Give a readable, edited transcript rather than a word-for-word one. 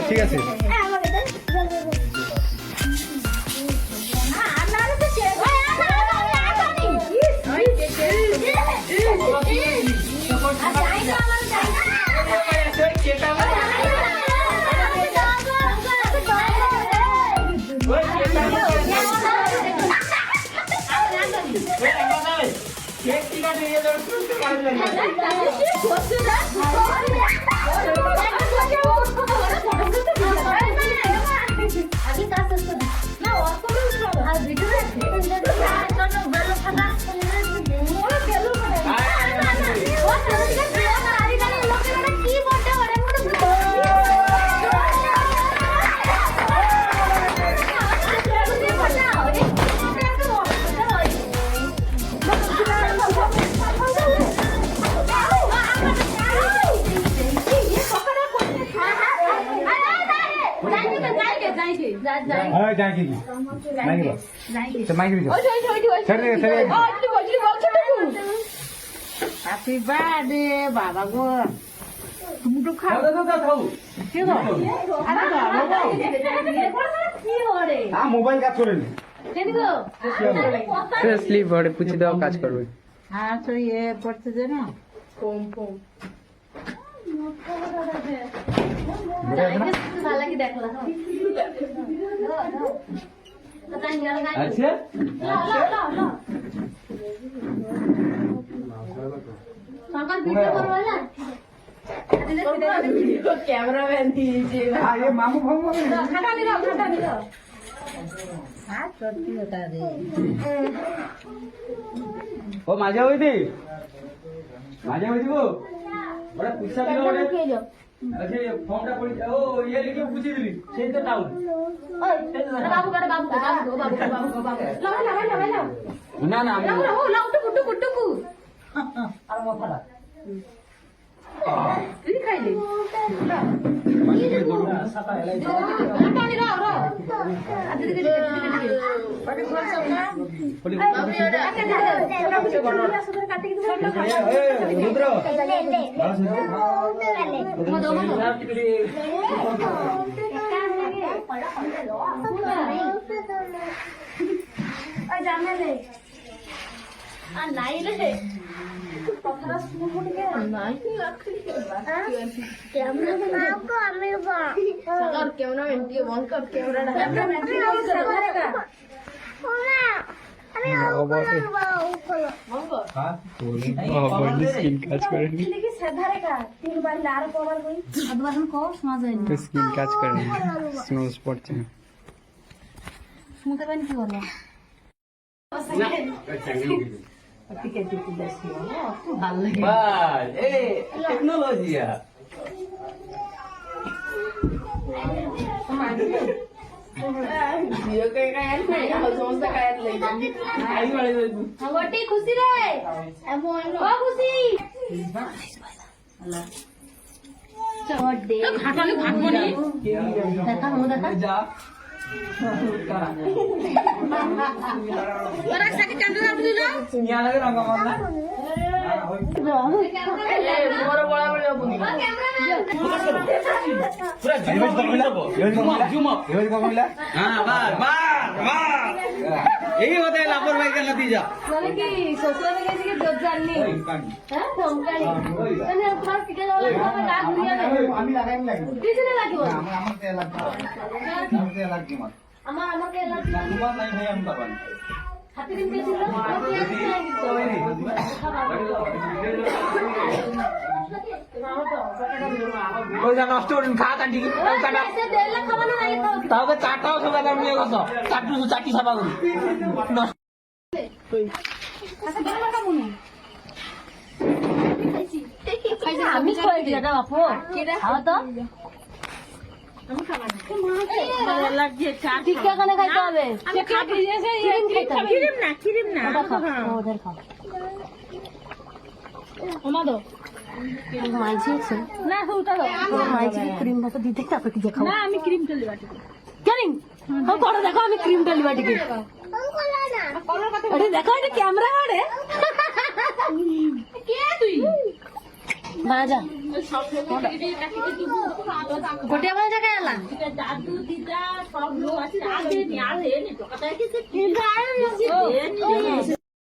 ঠিক আছে happy birthday বাবা গো তুমি তো খাও মোবাইল কাজ করে স্লিপ ভরে পুছে দাও কাজ করবে হ্যাঁ তো ইয়ে পড়তে দে না কম কম আচ্ছা ক্যামেরাম্যান দিয়েছে মামু ভাবু সত্যি কথা রে ও মাঝে হইতি মাঝে হইতি গো ওরা পুষা দিল ওরে আচ্ছা ফর্মটা পড়ি ও ইয়ে লিখে বুঝি দিলি সেই তো টাউন বাবু করে বাবু বাবু বাবু বাবু বাবু লাও না না আমি লাও লাও টুকু টুকু টুকু আর মাথাটা তুই খাইলি সাতা এলাই পানি রাও রাও আদে দিকে দিকে পানি খোল সব না পড়ি বাবু এটা কাটে কিন্তু রুদ্র স্কিন কাজ করেনি স্কিন কাজ করেনি স্নোজ পড়ছে না टेक्नोलॉजी खुशी रे खुशी খাটালে ভাগবো নি দেখা নো দেখা जा তোরা সাথে কান্দু দাও দিল यहाँ लगे रंगा मारना বড় বড় বড় বনি पूरा जूम अप हां बार बार बार यही होता है लापरवाही का नतीजा মানে কি শ্বশুর বাড়ি গেছে কি জাননি হ্যাঁ ধমকাই মানে ফার্স্ট টিকে যাওয়ার পরে রাগ হইয়া যাবে আমি লাগাইম লাগি কিসে লাগিব আমার তেল লাগবে আমার তেল লাগবে আমাকে লাগবে তোমার নাই ভাই আমি পারবান হাতে দিন পেছিল ওই যা নষ্ট করুন খা কাটি চাটা এসে দেলা খাবানো নাই খাও তাও চাটাও সবাই দাম নিয়ে গেছো চাটি সাফা করি নষ্ট আচ্ছা দেলা খাবুনি আমি কই দিলা না বাপু খাও তো আমি খাবো না ভালো লাগছে চা ঠিক কেখানে খাইতে হবে আমি খাবি এসে ক্রিম না ওদের খাও ওমা দাও মাইছিছে না ওটা দাও মাইছি ক্রিম ভাত দিতে তারপর কি খাও না আমি ক্রিম চলে বাটি ক্রিম করো দেখো আমি ক্রিমটা লিবা টিকে আরে দেখো এটা ক্যামেরা আরে কে তুই মাজা গোটিয়া মাজা কে আলা দাদু দিদা সব লোক আছে আগে নি আরে নি তো কথা কি